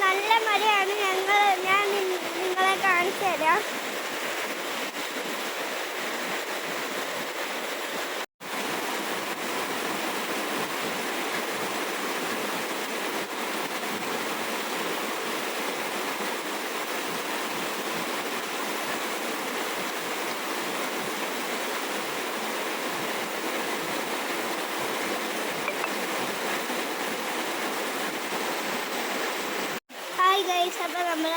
നല്ല മഴയാണ്. ഞാൻ നിങ്ങളെ കാണിച്ചു തരാം. അപ്പോൾ നമ്മൾ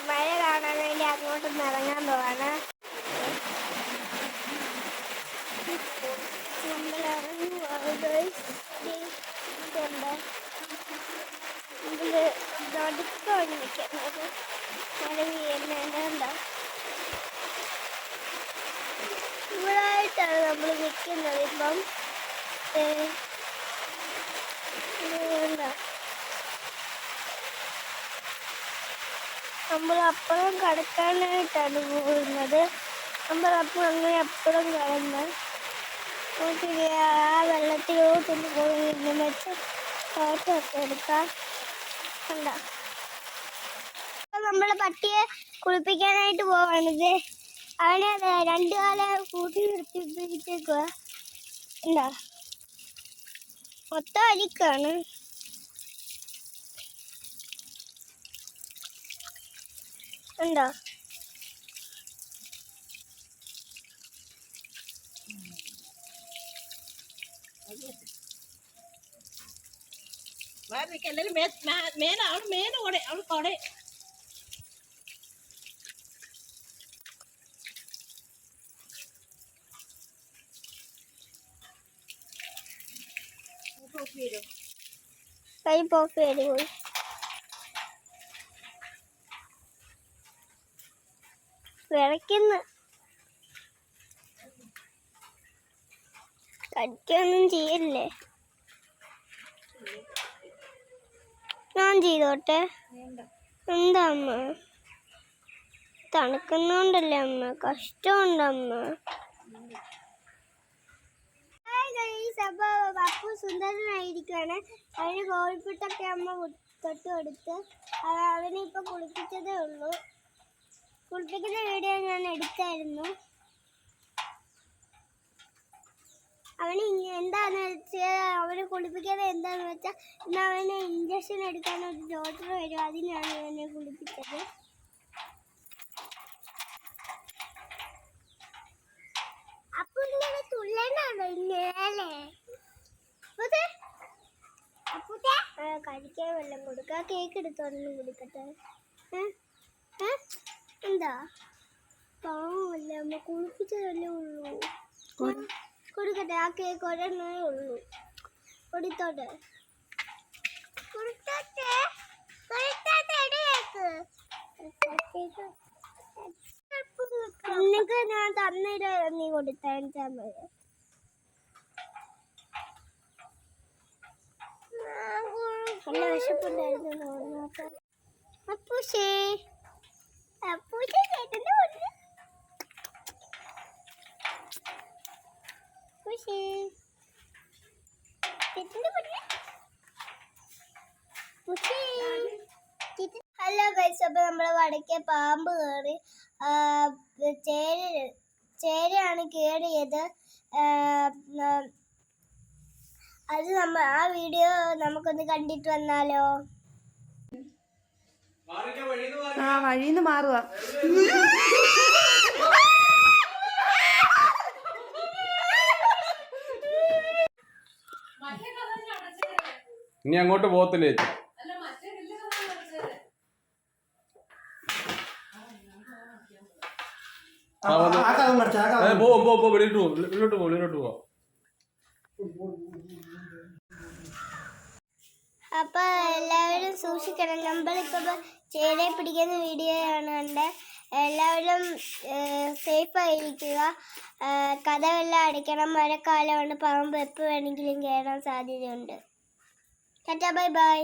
മഴ കാണാൻ വേണ്ടി അങ്ങോട്ടൊന്ന് ഇറങ്ങാൻ പോവാണ്. നമ്മൾ ഇറങ്ങുവാണ്. ഇതിൽ നടുക്കാണ് നിൽക്കുന്നത്. മഴ പെയ്യുന്നുണ്ടോ? ഇവിടായിട്ടാണ് നമ്മൾ നിൽക്കുന്നത്. ഇപ്പം നമ്മൾ അപ്പുറം കടക്കാനായിട്ടാണ് പോകുന്നത്. നമ്മളപ്പോൾ അങ്ങനെ അപ്പുറം കടന്ന് ആ വെള്ളത്തിലോട്ടൊന്ന് പോയി വെച്ച് ഫോട്ടോ ഒക്കെ എടുക്കാം. കണ്ടോ? അപ്പം നമ്മൾ പട്ടിയെ കുളിപ്പിക്കാനായിട്ട് പോവാണിത്. അവനെ 2 കാലം കൂട്ടി നിർത്തിപ്പിടിച്ചേക്കുക. എന്താ മൊത്തം അലിക്കാണ്. ഉണ്ടോ? കൈ പോഫ് ചെയ്ത് പോയി. വിറയ്ക്കുന്നു. കടിക്കൊന്നും ചെയ്യല്ലേ. ഞാൻ ചെയ്തോട്ടെ. എന്താ അമ്മ? തണുക്കുന്നോണ്ടല്ലേ അമ്മ? കഷ്ടമുണ്ടമ്മ. അപ്പു സുന്ദരനായിരിക്കുകയാണ്. അവന് കോഴിപ്പിട്ടൊക്കെ അമ്മ തൊട്ട് കൊടുത്ത് അവനിപ്പോൾ കുളിപ്പിച്ചതേ ഉള്ളൂ. കുളിപ്പിക്കുന്ന വീഡിയോ ഞാൻ എടുത്തായിരുന്നു. അവന് എന്താണെന്ന് വെച്ചാൽ അവനെ കുളിപ്പിക്കുന്നത് എന്താണെന്ന് വെച്ചാൽ ഇന്ന് അവന് ഇഞ്ചക്ഷൻ എടുക്കാൻ ഒരു ഡോക്ടർ വരും. അതിനാണ് അവനെ കുളിപ്പിച്ചത്. അപ്പോൾ ഇങ്ങനെ തുള്ളനാണോ ഇന്നലെ? കഴിക്കാൻ വെള്ളം കൊടുക്കുക. കേക്ക് എടുത്തോണ്ട് കൊടുക്കട്ടെ. എന്താ പാവമല്ലേ അമ്മ? കുളിപ്പിച്ചതല്ലേ ഉള്ളൂ. കൊടുക്കട്ടെ. ആ കേക്ക് ഒരെണ്ണേ ഉള്ളൂ. കൊടുത്തോട്ടെ. നിനക്ക് ഞാൻ തന്നേരാ നീ കൊടുത്താ മതി. നല്ല വിശപ്പുണ്ടായിരുന്നു. അപ്പൂശേ ചേട്ടൻ്റെ വീട്ടിൽ ഹലോ ഗൈസ്, അപ്പോൾ നമ്മളെ വടക്കേ പാമ്പ് കയറി. ചേരയാണ് കയറിയത്. അത് ആ വീഡിയോ നമുക്കൊന്ന് കണ്ടിട്ട് വന്നാലോ? വഴിന്ന് മാറുക. ഇനി അങ്ങോട്ട് പോകത്തില്ലേ ചേച്ചി? വെളിയിലോട്ട് പോ. അപ്പൊ എല്ലാവരും സൂക്ഷിക്കണം. നമ്മളിപ്പോ ചേരയെ പിടിക്കുന്ന വീഡിയോ ആണ് കണ്ടത്. എല്ലാവരും സേഫ് ആയിരിക്കുക. കതവെല്ലാം അടയ്ക്കണം. മഴക്കാലമാണ്. പാമ്പ് എപ്പോൾ വേണമെങ്കിലും കയറാൻ സാധ്യതയുണ്ട്. Tata, bye bye.